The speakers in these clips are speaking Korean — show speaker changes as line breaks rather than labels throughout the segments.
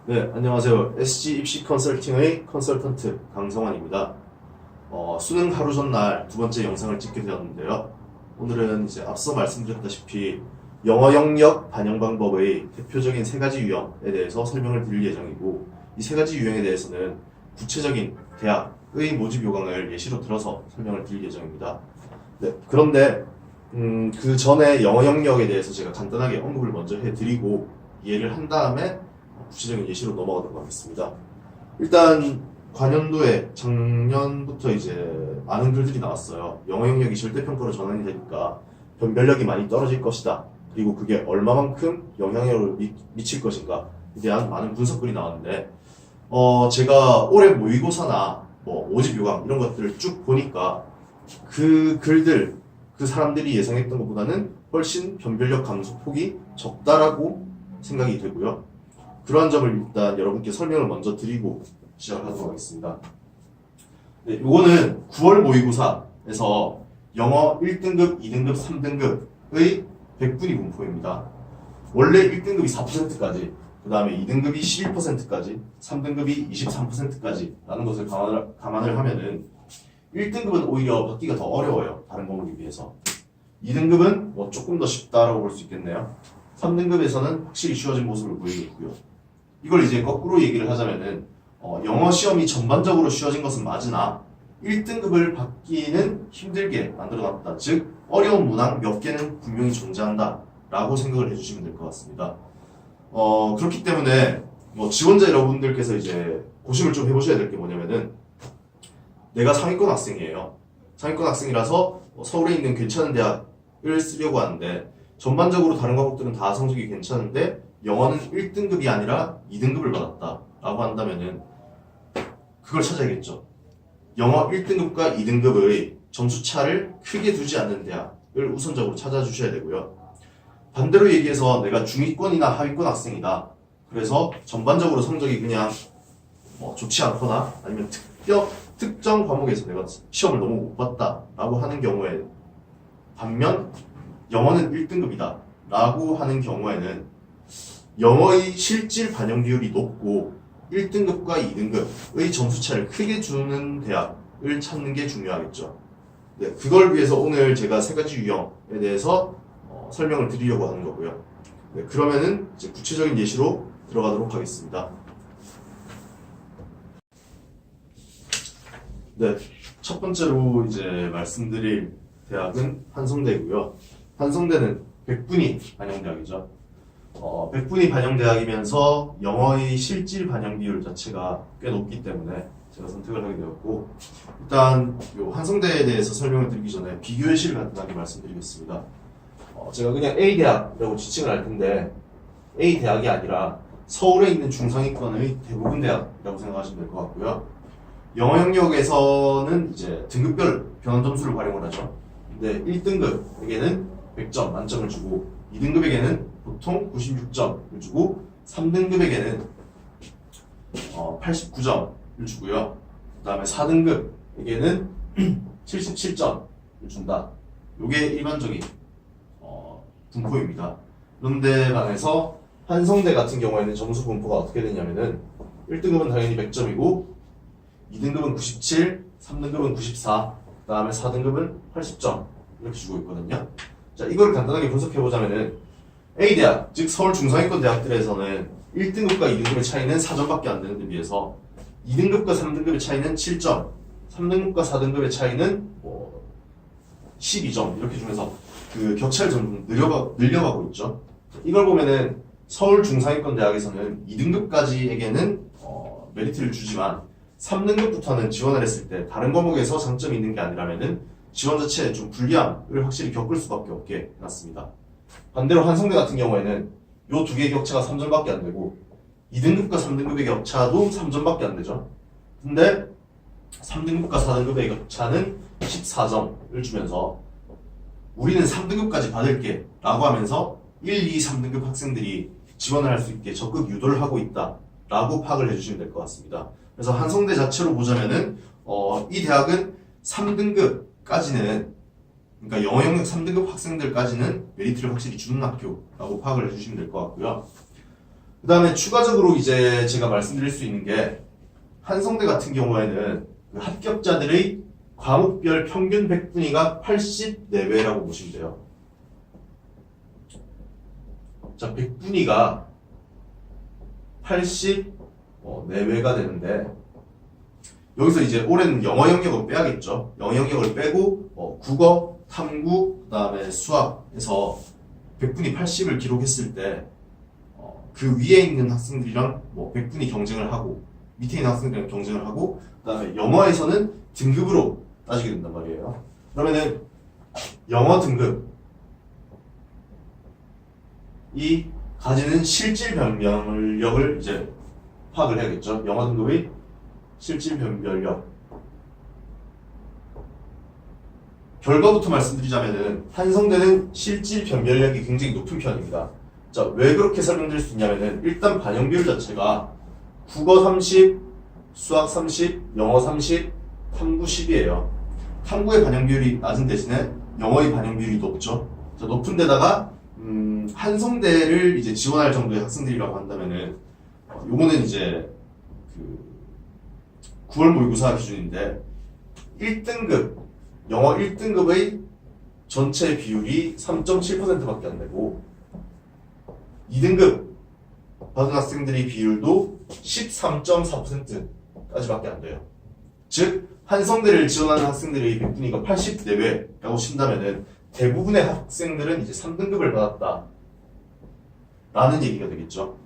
네, 안녕하세요. SG 입시 컨설팅의 컨설턴트 강성환입니다. 수능 하루 전날 두 번째 영상을 찍게 되었는데요. 오늘은 이제 앞서 말씀드렸다시피 영어 영역 반영 방법의 대표적인 세 가지 유형에 대해서 설명을 드릴 예정이고, 이 세 가지 유형에 대해서는 구체적인 대학의 모집 요강을 예시로 들어서 설명을 드릴 예정입니다. 네, 그런데 그 전에 영어 영역에 대해서 제가 간단하게 언급을 먼저 해드리고 이해를 한 다음에 구체적인 예시로 넘어가도록 하겠습니다. 일단 관연도에 작년부터 이제 많은 글들이 나왔어요. 영어 영역이 절대평가로 전환이 되니까 변별력이 많이 떨어질 것이다. 그리고 그게 얼마만큼 영향력을 미칠 것인가에 대한 많은 분석글이 나왔는데, 제가 올해 모의고사나 뭐 모집 요강 이런 것들을 쭉 보니까 그 글들, 그 사람들이 예상했던 것보다는 훨씬 변별력 감소 폭이 적다라고 생각이 되고요. 그러한 점을 일단 여러분께 설명을 먼저 드리고 시작하도록 하겠습니다. 네, 요거는 9월 모의고사에서 영어 1등급, 2등급, 3등급의 100분위 분포입니다. 원래 1등급이 4%까지, 그 다음에 2등급이 11%까지, 3등급이 23%까지 라는 것을 감안을 하면은 1등급은 오히려 받기가 더 어려워요. 다른 과목에 비해서. 2등급은 뭐 조금 더 쉽다라고 볼 수 있겠네요. 3등급에서는 확실히 쉬워진 모습을 보이고 있고요. 이걸 이제 거꾸로 얘기를 하자면은 영어 시험이 전반적으로 쉬워진 것은 맞으나 1등급을 받기는 힘들게 만들어놨다. 즉 어려운 문항 몇 개는 분명히 존재한다 라고 생각을 해주시면 될 것 같습니다. 그렇기 때문에 뭐 지원자 여러분들께서 이제 고심을 좀 해보셔야 될 게 뭐냐면은, 내가 상위권 학생이에요. 상위권 학생이라서 서울에 있는 괜찮은 대학을 쓰려고 하는데, 전반적으로 다른 과목들은 다 성적이 괜찮은데 영어는 1등급이 아니라 2등급을 받았다 라고 한다면은 그걸 찾아야겠죠. 영어 1등급과 2등급의 점수 차를 크게 두지 않는 대학을 우선적으로 찾아주셔야 되고요. 반대로 얘기해서 내가 중위권이나 하위권 학생이다. 그래서 전반적으로 성적이 그냥 좋지 않거나 아니면 특정 과목에서 내가 시험을 너무 못 봤다 라고 하는 경우에, 반면 영어는 1등급이다 라고 하는 경우에는 영어의 실질 반영 비율이 높고 1등급과 2등급의 점수차를 크게 주는 대학을 찾는 게 중요하겠죠. 네, 그걸 위해서 오늘 제가 세 가지 유형에 대해서 설명을 드리려고 하는 거고요. 네, 그러면은 이제 구체적인 예시로 들어가도록 하겠습니다. 네, 첫 번째로 이제 말씀드릴 대학은 한성대고요. 한성대는 100분위 반영대학이죠. 100분위 반영대학이면서 영어의 실질 반영 비율 자체가 꽤 높기 때문에 제가 선택을 하게 되었고, 일단 요 한성대에 대해서 설명을 드리기 전에 비교 예시를 간단하게 말씀드리겠습니다. 제가 그냥 A대학이라고 지칭을 할 텐데, A대학이 아니라 서울에 있는 중상위권의 대부분 대학이라고 생각하시면 될 것 같고요. 영어 영역에서는 이제 등급별 변환 점수를 활용을 하죠. 근데 1등급에게는 100점 만점을 주고, 2등급에게는 보통 96점을 주고, 3등급에게는 89점을 주고요. 그 다음에 4등급에게는 77점을 준다. 이게 일반적인 분포입니다. 그런데 반해서 한성대 같은 경우에는 점수 분포가 어떻게 되냐면은 1등급은 당연히 100점이고 2등급은 97, 3등급은 94, 그 다음에 4등급은 80점 이렇게 주고 있거든요. 자, 이걸 간단하게 분석해보자면은 A대학, 즉 서울 중상위권 대학들에서는 1등급과 2등급의 차이는 4점밖에 안 되는 데 비해서 2등급과 3등급의 차이는 7점, 3등급과 4등급의 차이는 12점 이렇게 주면서 그 격차를 좀 늘려가고 있죠. 이걸 보면은 서울 중상위권 대학에서는 2등급까지에게는 메리트를 주지만 3등급부터는 지원을 했을 때 다른 과목에서 장점이 있는 게 아니라면은 지원 자체에 좀 불리함을 확실히 겪을 수밖에 없게 해놨습니다. 반대로 한성대 같은 경우에는 요 두 개의 격차가 3점밖에 안 되고 2등급과 3등급의 격차도 3점밖에 안 되죠. 근데 3등급과 4등급의 격차는 14점을 주면서 우리는 3등급까지 받을게 라고 하면서 1, 2, 3등급 학생들이 지원을 할 수 있게 적극 유도를 하고 있다 라고 파악을 해주시면 될 것 같습니다. 그래서 한성대 자체로 보자면은 이 대학은 3등급까지는, 그러니까 영어 영역 3등급 학생들까지는 메리트를 확실히 주는 학교라고 파악을 해주시면 될 것 같고요. 그 다음에 추가적으로 이제 제가 말씀드릴 수 있는 게 한성대 같은 경우에는 그 합격자들의 과목별 평균 백분위가 84배라고 보시면 돼요. 자, 백분위가 84배가 되는데 여기서 이제 올해는 영어 영역을 빼야겠죠. 영어 영역을 빼고 국어, 탐구, 그 다음에 수학에서 백분위 80을 기록했을 때 그 위에 있는 학생들이랑 뭐 백분위 경쟁을 하고 밑에 있는 학생들이랑 경쟁을 하고 그 다음에 영어에서는 등급으로 따지게 된단 말이에요. 그러면은 영어 등급이 가지는 실질 변별력을 이제 파악을 해야겠죠. 영어 등급의 실질 변별력. 결과부터 말씀드리자면은 한성대는 실질 변별력이 굉장히 높은 편입니다. 자, 왜 그렇게 설명드릴 수 있냐면은 일단 반영 비율 자체가 국어 30, 수학 30, 영어 30, 탐구 10이에요. 탐구의 반영 비율이 낮은 대신에 영어의 반영 비율이 높죠. 자, 높은 데다가 한성대를 이제 지원할 정도의 학생들이라고 한다면은 요거는 이제 그 9월 모의고사 기준인데 1등급 영어 1등급의 전체 비율이 3.7%밖에 안 되고 2등급 받은 학생들의 비율도 13.4%까지밖에 안 돼요. 즉 한성대를 지원하는 학생들의 백분위가 84배라고 친다면은 대부분의 학생들은 이제 3등급을 받았다 라는 얘기가 되겠죠.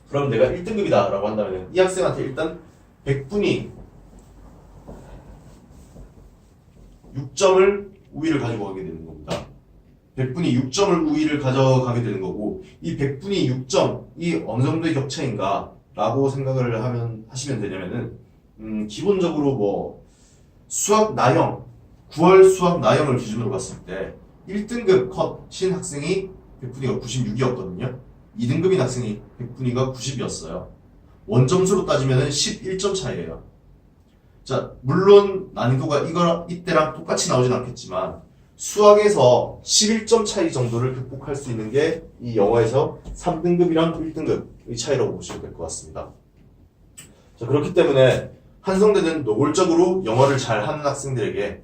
그럼 내가 1등급이다 라고 한다면 이 학생한테 일단 백분위 6점을 우위를 가지고 가게 되는 겁니다. 백분위 6점을 우위를 가져가게 되는 거고 이 백분위 6점이 어느 정도의 격차인가 라고 생각을 하시면 되냐면은 기본적으로 뭐 수학 나형 9월 수학 나형을 기준으로 봤을 때 1등급 컷인 학생이 백분위가 96이었거든요. 2등급인 학생이 백분위가 90이었어요. 원점수로 따지면 11점 차이예요. 자, 물론 난이도가 이때랑 똑같이 나오진 않겠지만 수학에서 11점 차이 정도를 극복할 수 있는 게 이 영어에서 3등급이랑 1등급의 차이라고 보시면 될 것 같습니다. 자, 그렇기 때문에 한성대는 노골적으로 영어를 잘하는 학생들에게,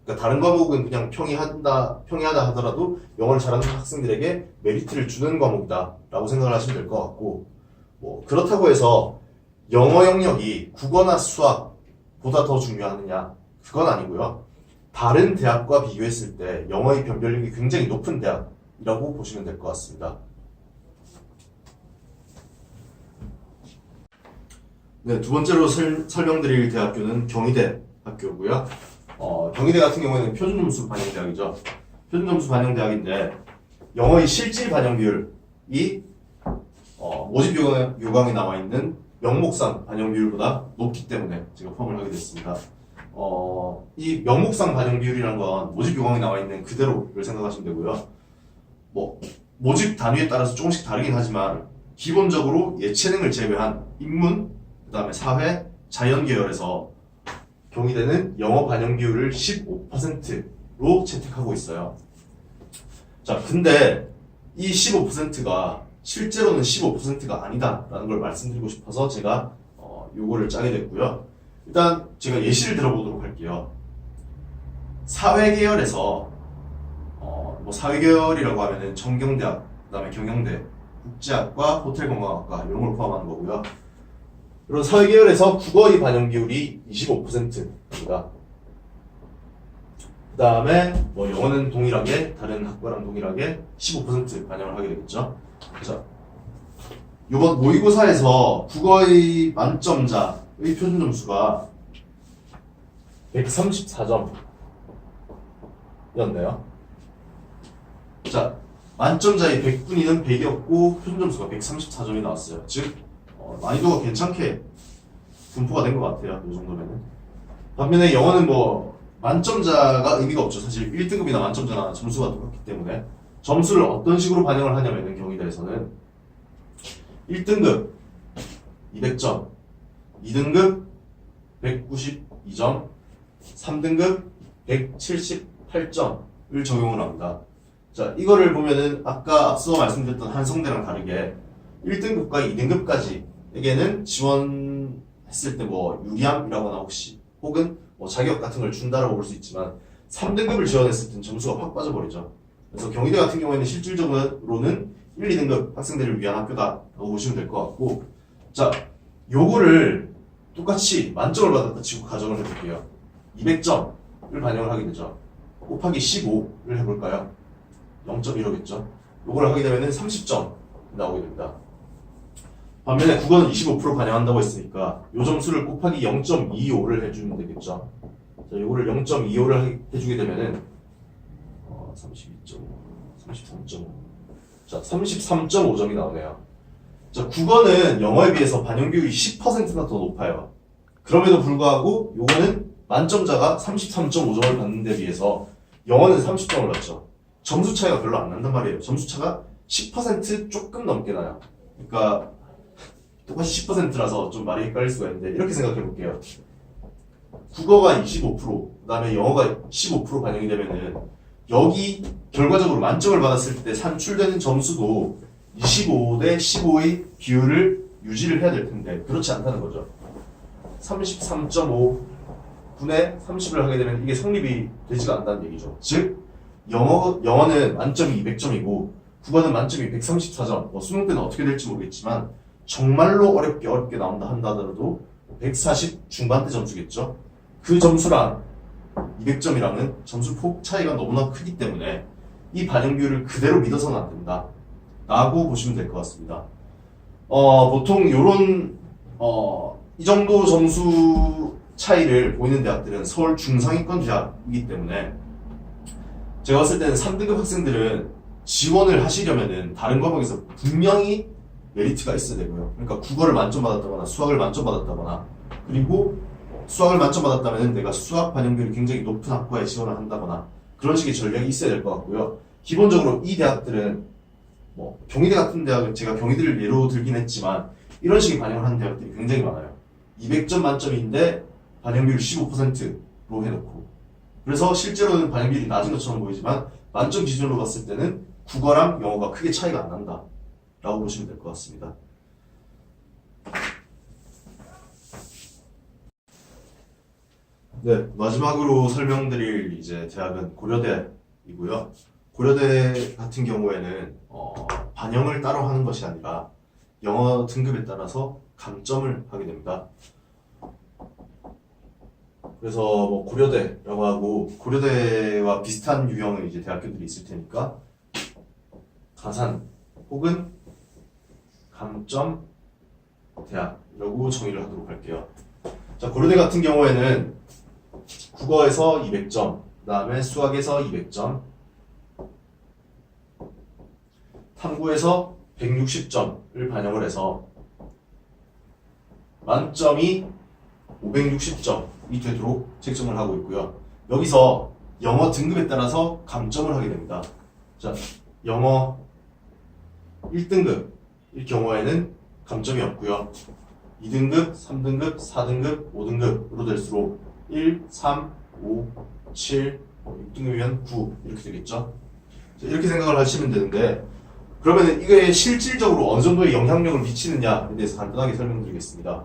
그러니까 다른 과목은 그냥 평이하다 하더라도 영어를 잘하는 학생들에게 메리트를 주는 과목이다 라고 생각을 하시면 될 것 같고, 뭐 그렇다고 해서 영어 영역이 국어나 수학보다 더 중요하느냐, 그건 아니고요. 다른 대학과 비교했을 때 영어의 변별력이 굉장히 높은 대학이라고 보시면 될 것 같습니다. 네, 두 번째로 설명드릴 대학교는 경희대 학교고요. 경희대 같은 경우에는 표준점수 반영 대학이죠. 표준점수 반영 대학인데 영어의 실질 반영 비율이 모집 요강에 나와 있는 명목상 반영 비율보다 높기 때문에 제가 포함을 하게 됐습니다. 이 명목상 반영 비율이라는 건 모집 요강에 나와 있는 그대로를 생각하시면 되고요. 뭐 모집 단위에 따라서 조금씩 다르긴 하지만 기본적으로 예체능을 제외한 인문, 그 다음에 사회, 자연 계열에서 경희대는 영어 반영 비율을 15%로 채택하고 있어요. 자, 근데 이 15%가 실제로는 15%가 아니다라는 걸 말씀드리고 싶어서 제가 요거를 짜게 됐고요. 일단 제가 예시를 들어보도록 할게요. 사회 계열에서 뭐 사회 계열이라고 하면은 정경대학, 그다음에 경영대, 국제학과, 호텔관광학과 이런 걸 포함하는 거고요. 이런 사회 계열에서 국어의 반영 비율이 25%입니다. 그다음에 뭐 영어는 동일하게 다른 학과랑 동일하게 15% 반영을 하게 되겠죠. 자, 이번 모의고사에서 국어의 만점자의 표준 점수가 134점이었네요. 자, 만점자의 100분위는 100이었고 표준 점수가 134점이 나왔어요. 즉 난이도가 괜찮게 분포가 된 것 같아요. 이 정도면은. 반면에 영어는 뭐 만점자가 의미가 없죠. 사실 1등급이나 만점자나 점수가 똑같기 때문에 점수를 어떤 식으로 반영을 하냐면은 경희대에서는 1등급 200점, 2등급 192점, 3등급 178점을 적용을 합니다. 자, 이거를 보면은 아까 앞서 말씀드렸던 한성대랑 다르게 1등급과 2등급까지에게는 지원했을 때 뭐 유리함이라거나 혹은 뭐 자격 같은 걸 준다라고 볼 수 있지만 3등급을 지원했을 땐 점수가 확 빠져버리죠. 그래서 경희대 같은 경우에는 실질적으로는 1, 2등급 학생들을 위한 학교다라고 보시면 될 것 같고, 자, 요거를 똑같이 만점을 받았다 치고 가정을 해볼게요. 200점을 반영을 하게 되죠. 곱하기 15를 해볼까요? 0.15겠죠. 요걸 하게 되면은 30점 나오게 됩니다. 반면에 국어는 25% 반영한다고 했으니까 요 점수를 곱하기 0.25를 해주면 되겠죠. 자, 요거를 0.25를 해주게 되면은 32.5, 33.5. 자, 33.5점이 나오네요. 자, 국어는 영어에 비해서 반영 비율이 10%나 더 높아요. 그럼에도 불구하고 요거는 만점자가 33.5점을 받는 데 비해서 영어는 30점을 받죠. 점수 차이가 별로 안 난단 말이에요. 점수 차가 10% 조금 넘게 나요. 그러니까 똑같이 10%라서 좀 말이 헷갈릴 수가 있는데 이렇게 생각해 볼게요. 국어가 25%, 그다음에 영어가 15% 반영이 되면은 여기 결과적으로 만점을 받았을 때 산출되는 점수도 25대 15의 비율을 유지를 해야 될 텐데 그렇지 않다는 거죠. 33.5분의 30을 하게 되면 이게 성립이 되지가 않다는 얘기죠. 즉 영어는 만점이 200점이고 국어는 만점이 134점. 뭐 수능 때는 어떻게 될지 모르겠지만 정말로 어렵게 나온다 한다더라도 140 중반대 점수겠죠. 그 점수랑 200점이랑은 점수 폭 차이가 너무나 크기 때문에 이 반영 비율을 그대로 믿어서는 안 된다 라고 보시면 될 것 같습니다. 보통 요런 이 정도 점수 차이를 보이는 대학들은 서울 중상위권 대학이기 때문에 제가 봤을 때는 3등급 학생들은 지원을 하시려면은 다른 과목에서 분명히 메리트가 있어야 되고요. 그러니까 국어를 만점 받았다거나 수학을 만점 받았다거나, 그리고 수학을 만점 받았다면 내가 수학 반영률이 굉장히 높은 학과에 지원을 한다거나 그런 식의 전략이 있어야 될 것 같고요. 기본적으로 이 대학들은 뭐 경희대 같은 대학은 제가 경희대를 예로 들긴 했지만 이런 식의 반영을 하는 대학들이 굉장히 많아요. 200점 만점인데 반영률 15%로 해놓고, 그래서 실제로는 반영률이 낮은 것처럼 보이지만 만점 기준으로 봤을 때는 국어랑 영어가 크게 차이가 안 난다 라고 보시면 될 것 같습니다. 네, 마지막으로 설명드릴 이제 대학은 고려대이고요. 고려대 같은 경우에는 반영을 따로 하는 것이 아니라 영어 등급에 따라서 감점을 하게 됩니다. 그래서 뭐 고려대라고 하고 고려대와 비슷한 유형의 이제 대학교들이 있을 테니까 가산 혹은 감점 대학이라고 정의를 하도록 할게요. 자, 고려대 같은 경우에는 국어에서 200점, 그 다음에 수학에서 200점, 탐구에서 160점을 반영을 해서 만점이 560점이 되도록 책정을 하고 있고요. 여기서 영어 등급에 따라서 감점을 하게 됩니다. 자, 영어 1등급일 경우에는 감점이 없고요. 2등급, 3등급, 4등급, 5등급으로 될수록 1, 3, 5, 7, 6등급이면 9 이렇게 되겠죠. 자, 이렇게 생각을 하시면 되는데, 그러면 이게 실질적으로 어느 정도의 영향력을 미치느냐에 대해서 간단하게 설명드리겠습니다.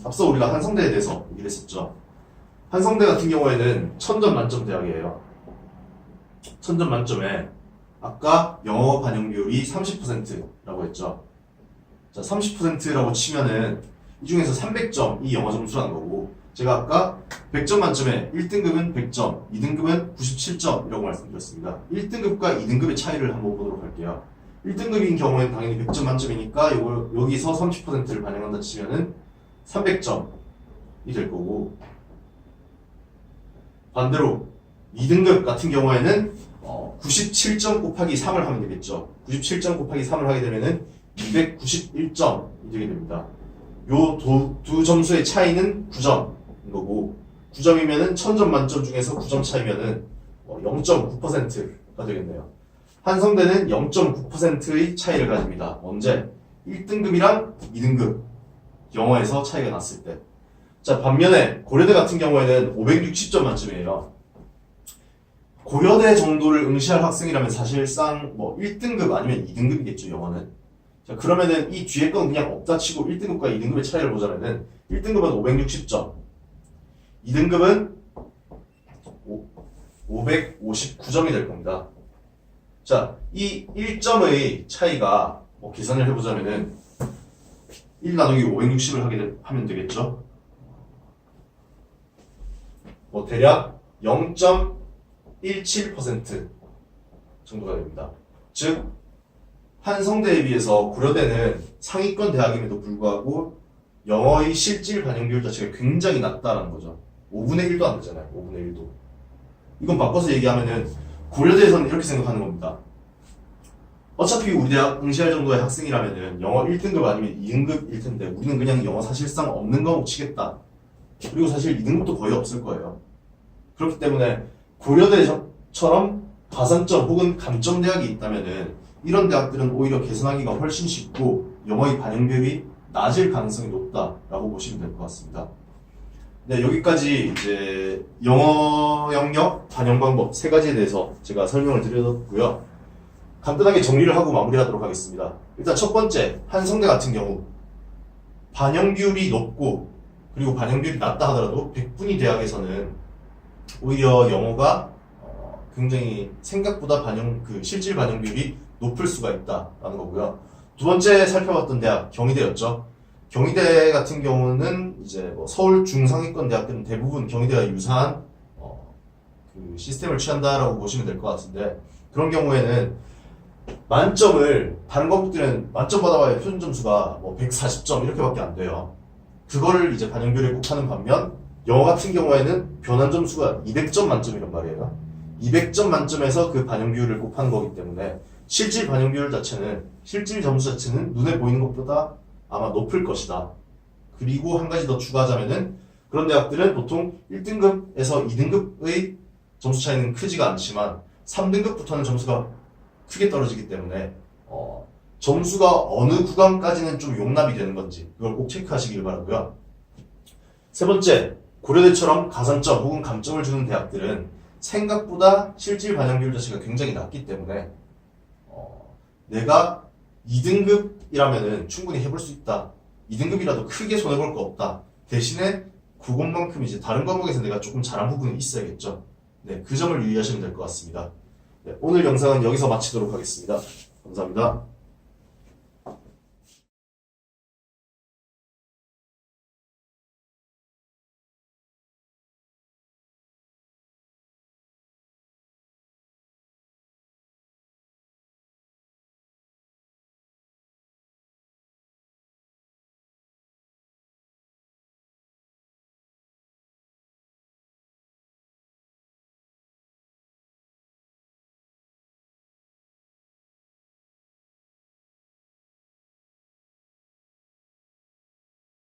앞서 우리가 한성대에 대해서 얘기를 했었죠. 한성대 같은 경우에는 1000점 만점 대학이에요. 1000점 만점에 아까 영어 반영 비율이 30%라고 했죠. 자, 30%라고 치면은 이 중에서 300점이 영어 점수라는 거고, 제가 아까 100점 만점에 1등급은 100점, 2등급은 97점이라고 말씀드렸습니다. 1등급과 2등급의 차이를 한번 보도록 할게요. 1등급인 경우에는 당연히 100점 만점이니까 여기서 30%를 반영한다 치면은 300점이 될 거고, 반대로 2등급 같은 경우에는 97점 곱하기 3을 하면 되겠죠. 97점 곱하기 3을 하게 되면은 291점이 되게 됩니다. 요 두 점수의 차이는 9점인 거고, 9점이면은 1000점 만점 중에서 9점 차이면은 0.9%가 되겠네요. 한성대는 0.9%의 차이를 가집니다. 언제? 1등급이랑 2등급 영어에서 차이가 났을 때. 자, 반면에 고려대 같은 경우에는 560점 만점이에요. 고려대 정도를 응시할 학생이라면 사실상 뭐 1등급 아니면 2등급이겠죠, 영어는. 자, 그러면은 이 뒤에 건 그냥 없다 치고 1등급과 2등급의 차이를 보자면은 1등급은 560점, 2등급은 559점이 될 겁니다. 자, 이 1점의 차이가 계산을 해보자면은 1 나누기 560을 하면 되겠죠? 대략 0.17% 정도가 됩니다. 즉, 한 성대에 비해서 고려대는 상위권 대학임에도 불구하고 영어의 실질 반영 비율 자체가 굉장히 낮다는 거죠. 5분의 1도 안 되잖아요. 5분의 1도. 이건 바꿔서 얘기하면은 고려대에서는 이렇게 생각하는 겁니다. 어차피 우리 대학 응시할 정도의 학생이라면은 영어 1등급 아니면 2등급일 텐데 우리는 그냥 영어 사실상 없는 과목 치겠다. 그리고 사실 2등급도 거의 없을 거예요. 그렇기 때문에 고려대처럼 가산점 혹은 감점 대학이 있다면은 이런 대학들은 오히려 개선하기가 훨씬 쉽고 영어의 반영 비율이 낮을 가능성이 높다라고 보시면 될 것 같습니다. 네, 여기까지 이제 영어 영역 반영 방법 세 가지에 대해서 제가 설명을 드렸고요. 간단하게 정리를 하고 마무리하도록 하겠습니다. 일단 첫 번째, 한성대 같은 경우 반영 비율이 높고 그리고 반영 비율이 낮다 하더라도 100분위 대학에서는 오히려 영어가 굉장히 생각보다 실질 반영 비율이 높을 수가 있다라는 거고요. 두 번째 살펴봤던 대학 경희대였죠. 경희대 같은 경우는 이제 서울 중상위권 대학들은 대부분 경희대와 유사한 그 시스템을 취한다라고 보시면 될 것 같은데, 그런 경우에는 만점을 다른 과목들은 만점 받아봐야 표준 점수가 140점 이렇게밖에 안 돼요. 그거를 이제 반영 비율에 곱하는 반면 영어 같은 경우에는 변환 점수가 200점 만점이란 말이에요. 200점 만점에서 그 반영 비율을 곱하는 거기 때문에 실질 반영 비율 자체는, 실질 점수 자체는 눈에 보이는 것보다 아마 높을 것이다. 그리고 한 가지 더 추가하자면은 그런 대학들은 보통 1등급에서 2등급의 점수 차이는 크지가 않지만 3등급부터는 점수가 크게 떨어지기 때문에 점수가 어느 구간까지는 좀 용납이 되는 건지 그걸 꼭 체크하시길 바라고요. 세 번째, 고려대처럼 가산점 혹은 감점을 주는 대학들은 생각보다 실질 반영 비율 자체가 굉장히 낮기 때문에 내가 2등급이라면은 충분히 해볼 수 있다. 2등급이라도 크게 손해볼 거 없다. 대신에 그것만큼 이제 다른 과목에서 내가 조금 잘한 부분이 있어야겠죠. 네, 그 점을 유의하시면 될 것 같습니다. 네, 오늘 영상은 여기서 마치도록 하겠습니다. 감사합니다.